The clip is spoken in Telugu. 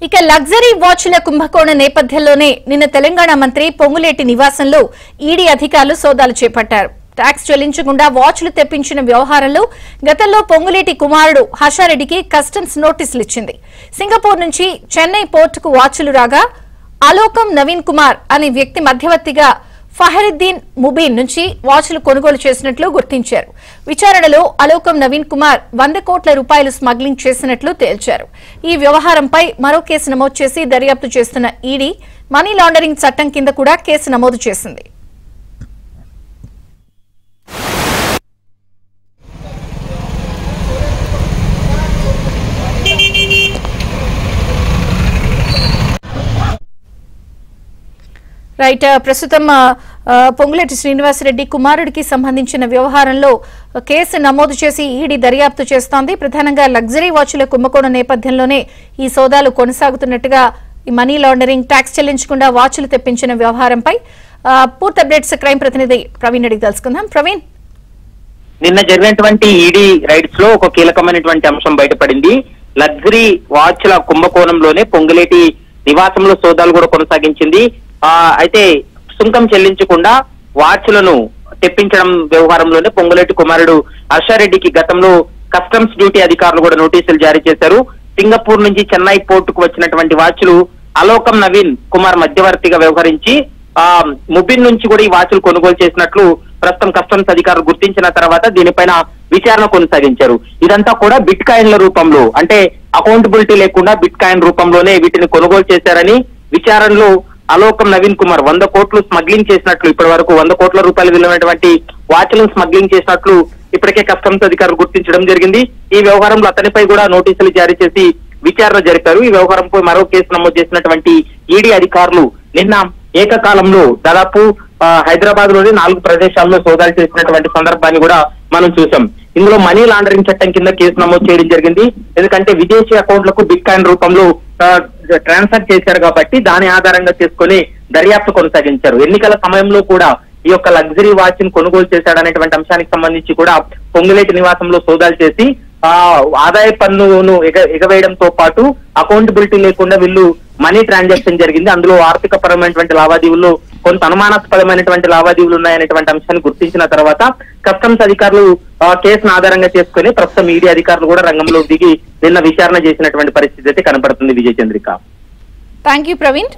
ఇక లగ్జరీ వాచ్ల కుంభకోణ నేపథ్యంలోనే నిన్న తెలంగాణ మంత్రి పొంగులేటి నివాసంలో ఈడీ అధికారులు సోదాలు చేపట్టారు. ట్యాక్స్ చెల్లించకుండా వాచ్లు తెప్పించిన వ్యవహారంలో గతంలో పొంగులేటి కుమారుడు హర్షారెడ్డికి కస్టమ్స్ నోటీసులు ఇచ్చింది. సింగపూర్ నుంచి చెన్నై పోర్టుకు వాచ్లు రాగా అలోకం నవీన్ కుమార్ అనే వ్యక్తి మధ్యవర్తిగా ఫహరుద్దీన్ ముబీన్ నుంచి వాచ్లు కొనుగోలు చేసినట్లు గుర్తించారు. విచారణలో అలోకం నవీన్ కుమార్ 100 కోట్ల రూపాయలు స్మగ్లింగ్ చేసినట్లు తేల్చారు. ఈ వ్యవహారంపై మరో కేసు నమోదు చేసి దర్యాప్తు చేస్తున్న ఈడీ మనీ లాండరింగ్ చట్టం కింద కూడా కేసు నమోదు చేసింది. రైట్, ప్రస్తుతం పొంగులేటి శ్రీనివాసరెడ్డి కుమారుడికి సంబంధించిన వ్యవహారంలో కేసు నమోదు చేసి ఈడీ దర్యాప్తు చేస్తోంది. ప్రధానంగా లగ్జరీ వాచ్ల కుంభకోణం నేపథ్యంలోనే ఈ సోదాలు కొనసాగుతున్నట్టుగా ఈ మనీ లాండరింగ్, ట్యాక్స్ చెల్లించకుండా వాచ్లు తెప్పించిన వ్యవహారంపై పూర్తి అప్డేట్స్ క్రైమ్ ప్రతినిధి ప్రవీణ్ అడిగి తెలుసుకుందాం. ప్రవీణ్, నిన్న జరిగినటువంటి ఈడీ రైడ్స్ లో ఒక కీలకమైనటువంటి అంశం బయటపడింది. లగ్జరీ వాచ్ల కుంభకోణంలోనే పొంగులేటి నివాసంలో సోదాలు కూడా కొనసాగించింది. అయితే సుంకం చెల్లించకుండా వాచ్లను తెప్పించడం వ్యవహారంలోనే పొంగులేటి కుమారుడు హర్షారెడ్డికి గతంలో కస్టమ్స్ డ్యూటీ అధికారులు కూడా నోటీసులు జారీ చేశారు. సింగపూర్ నుంచి చెన్నై పోర్టుకు వచ్చినటువంటి వాచ్లు అలోకం నవీన్ కుమార్ మధ్యవర్తిగా వ్యవహరించి ముబిన్ నుంచి కూడా ఈ వాచ్లు కొనుగోలు చేసినట్లు ప్రస్తుతం కస్టమ్స్ అధికారులు గుర్తించిన తర్వాత దీనిపైన విచారణ కొనసాగించారు. ఇదంతా కూడా బిట్ కాయిన్ల రూపంలో, అంటే అకౌంటబిలిటీ లేకుండా బిట్ కాయిన్ రూపంలోనే వీటిని కొనుగోలు చేశారని విచారణలో అలోకం నవీన్ కుమార్ 100 కోట్లు స్మగ్లింగ్ చేసినట్లు, ఇప్పటి వరకు 100 కోట్ల రూపాయలు విలువైనటువంటి వాచ్లను స్మగ్లింగ్ చేసినట్లు ఇప్పటికే కస్టమ్స్ అధికారులు గుర్తించడం జరిగింది. ఈ వ్యవహారంలో అతనిపై కూడా నోటీసులు జారీ చేసి విచారణ జరిపారు. ఈ వ్యవహారంపై మరో కేసు నమోదు చేసినటువంటి ఈడీ అధికారులు నిన్న ఏకకాలంలో దాదాపు హైదరాబాద్ లోని 4 ప్రదేశాల్లో సోదాలు చేసినటువంటి సందర్భాన్ని కూడా మనం చూసాం. ఇందులో మనీ లాండరింగ్ చట్టం కింద కేసు నమోదు చేయడం జరిగింది. ఎందుకంటే విదేశీ అకౌంట్లకు బిట్ కాయిన్ రూపంలో ట్రాన్స్ఫర్ చేశారు కాబట్టి దాని ఆధారంగా చేసుకుని దర్యాప్తు కొనసాగించారు. ఎన్నికల సమయంలో కూడా ఈ యొక్క లగ్జరీ వాచ్ ని కొనుగోలు చేశాడనేటువంటి అంశానికి సంబంధించి కూడా పొంగులేటి నివాసంలో సోదాలు చేసి ఆదాయ పన్నును ఎగవేయడంతో పాటు అకౌంటబిలిటీ లేకుండా వీళ్ళు మనీ ట్రాన్సాక్షన్ జరిగింది. అందులో ఆర్థిక పరమైనటువంటి లావాదేవీల్లో కొంత అనుమానాస్పదమైనటువంటి లావాదేవీలు ఉన్నాయనేటువంటి అంశాన్ని గుర్తించిన తర్వాత కస్టమ్స్ అధికారులు కేసును ఆధారంగా చేసుకుని ప్రస్తుతం ఈడీ అధికారులు కూడా రంగంలో దిగి నిన్న విచారణ చేసినటువంటి పరిస్థితి అయితే కనపడుతుంది. విజయ చంద్రిక. Thank you Praveen.